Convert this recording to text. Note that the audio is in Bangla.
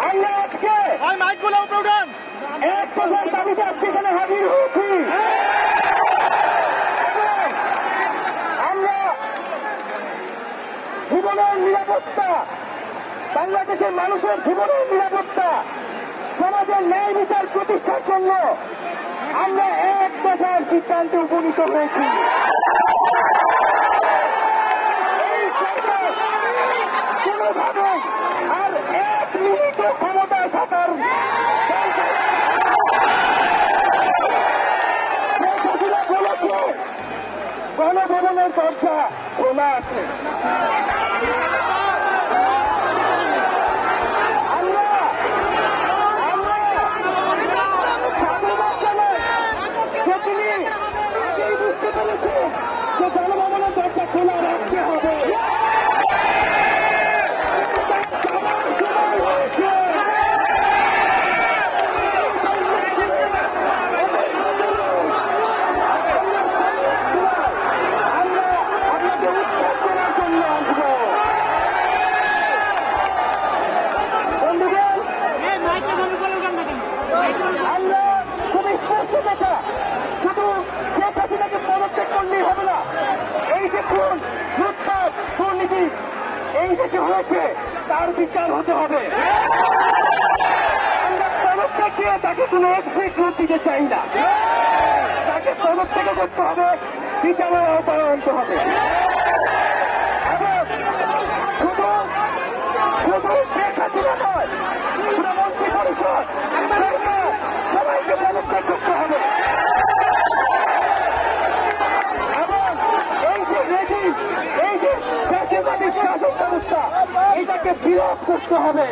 আমরা আজকে এক দফার দাবিতে আজকে এখানে হাজির হয়েছি। আমরা জীবনের নিরাপত্তা, বাংলাদেশের মানুষের জীবনের নিরাপত্তা, সমাজের ন্যায় বিচার প্রতিষ্ঠার জন্য আমরা এক দফার সিদ্ধান্তে উপনীত হয়েছি। এই সরকার কোনোভাবে আর এক মিনিট ক্ষমতায় থাকার বলেছে গণভবনের দরজা খোলা আছে। বুঝতে পেরেছে যে গণভবনের দরজা খোলা রাখতে হবে। আমরা খুবই স্পষ্ট কথা, শুধু শেখ হাসিনাকে পদত্যাগ করলেই হবে না। এই যে খুন, লুটপাট, দুর্নীতি এই দেশে হয়েছে তার বিচার হতে হবে। আমরা পদত্যাগ দিয়ে তাকে কোনো এক্সিট দিতে চাই না, তাকে পদত্যাগ করতে হবে, বিচারের আওতায় আনতে হবে। এবং শুধু শেখ হাসিনা নয়, পুরো মন্ত্রী পরিষদ সবাইকে পদত্যাগ করতে হবে। এবং এই যে রেজিম, এই যে জাতীয়তাবাদী শাসন ব্যবস্থা, এটাকে বিরোধ করতে হবে।